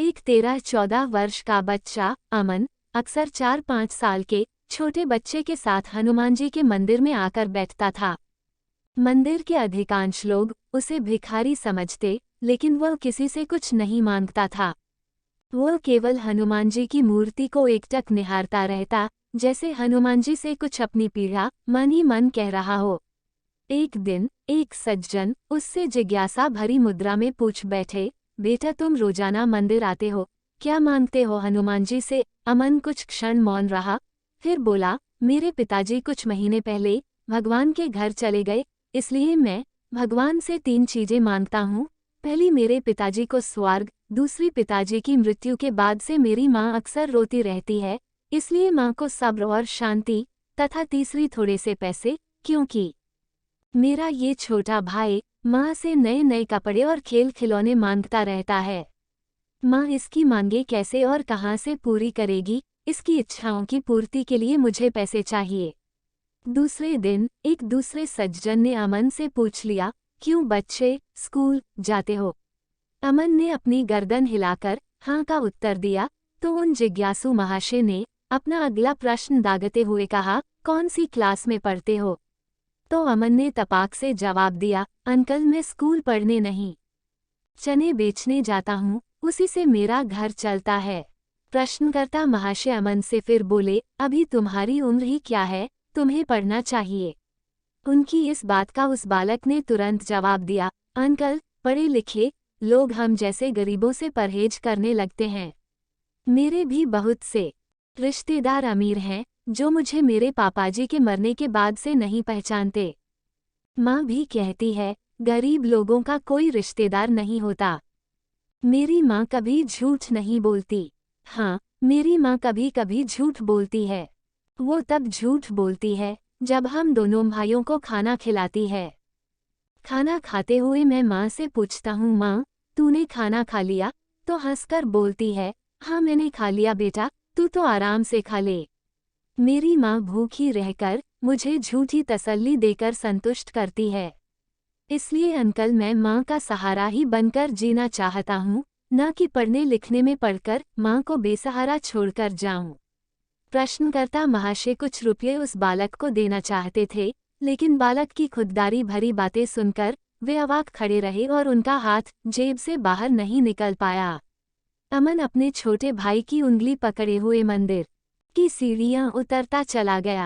एक 13-14 वर्ष का बच्चा अमन अक्सर 4-5 साल के छोटे बच्चे के साथ हनुमान जी के मंदिर में आकर बैठता था। मंदिर के अधिकांश लोग उसे भिखारी समझते, लेकिन वह किसी से कुछ नहीं मांगता था। वह केवल हनुमान जी की मूर्ति को एकटक निहारता रहता, जैसे हनुमान जी से कुछ अपनी पीड़ा मन ही मन कह रहा हो। एक दिन एक सज्जन उससे जिज्ञासा भरी मुद्रा में पूछ बैठे, बेटा तुम रोजाना मंदिर आते हो, क्या मांगते हो हनुमान जी से? अमन कुछ क्षण मौन रहा, फिर बोला, मेरे पिताजी कुछ महीने पहले भगवान के घर चले गए, इसलिए मैं भगवान से 3 चीजें मांगता हूँ। पहली, मेरे पिताजी को स्वर्ग, दूसरी, पिताजी की मृत्यु के बाद से मेरी माँ अक्सर रोती रहती है, इसलिए माँ को सब्र और शांति, तथा तीसरी, थोड़े से पैसे, क्योंकि मेरा ये छोटा भाई माँ से नए नए कपड़े और खेल खिलौने मांगता रहता है। माँ इसकी मांगे कैसे और कहाँ से पूरी करेगी? इसकी इच्छाओं की पूर्ति के लिए मुझे पैसे चाहिए। दूसरे दिन एक दूसरे सज्जन ने अमन से पूछ लिया, क्यों बच्चे, स्कूल जाते हो? अमन ने अपनी गर्दन हिलाकर हाँ का उत्तर दिया, तो उन जिज्ञासु महाशय ने अपना अगला प्रश्न दागते हुए कहा, कौन सी क्लास में पढ़ते हो? तो अमन ने तपाक से जवाब दिया, अंकल मैं स्कूल पढ़ने नहीं, चने बेचने जाता हूँ, उसी से मेरा घर चलता है। प्रश्नकर्ता महाशय अमन से फिर बोले, अभी तुम्हारी उम्र ही क्या है, तुम्हें पढ़ना चाहिए। उनकी इस बात का उस बालक ने तुरंत जवाब दिया, अंकल पढ़े लिखे लोग हम जैसे गरीबों से परहेज करने लगते हैं। मेरे भी बहुत से रिश्तेदार अमीर हैं, जो मुझे मेरे पापाजी के मरने के बाद से नहीं पहचानते। माँ भी कहती है, गरीब लोगों का कोई रिश्तेदार नहीं होता। मेरी माँ कभी झूठ नहीं बोलती। हाँ, मेरी माँ कभी कभी झूठ बोलती है। वो तब झूठ बोलती है जब हम दोनों भाइयों को खाना खिलाती है। खाना खाते हुए मैं माँ से पूछता हूँ, माँ तूने खाना खा लिया? तो हंसकर बोलती है, हाँ मैंने खा लिया बेटा, तू तो आराम से खा ले। मेरी माँ भूखी रहकर मुझे झूठी तसल्ली देकर संतुष्ट करती है। इसलिए अंकल मैं माँ का सहारा ही बनकर जीना चाहता हूँ, न कि पढ़ने लिखने में पढ़कर माँ को बेसहारा छोड़कर जाऊँ। प्रश्नकर्ता महाशय कुछ रुपये उस बालक को देना चाहते थे, लेकिन बालक की खुददारी भरी बातें सुनकर वे अवाक खड़े रहे और उनका हाथ जेब से बाहर नहीं निकल पाया। अमन अपने छोटे भाई की उंगली पकड़े हुए मंदिर की सीढ़ियां उतरता चला गया।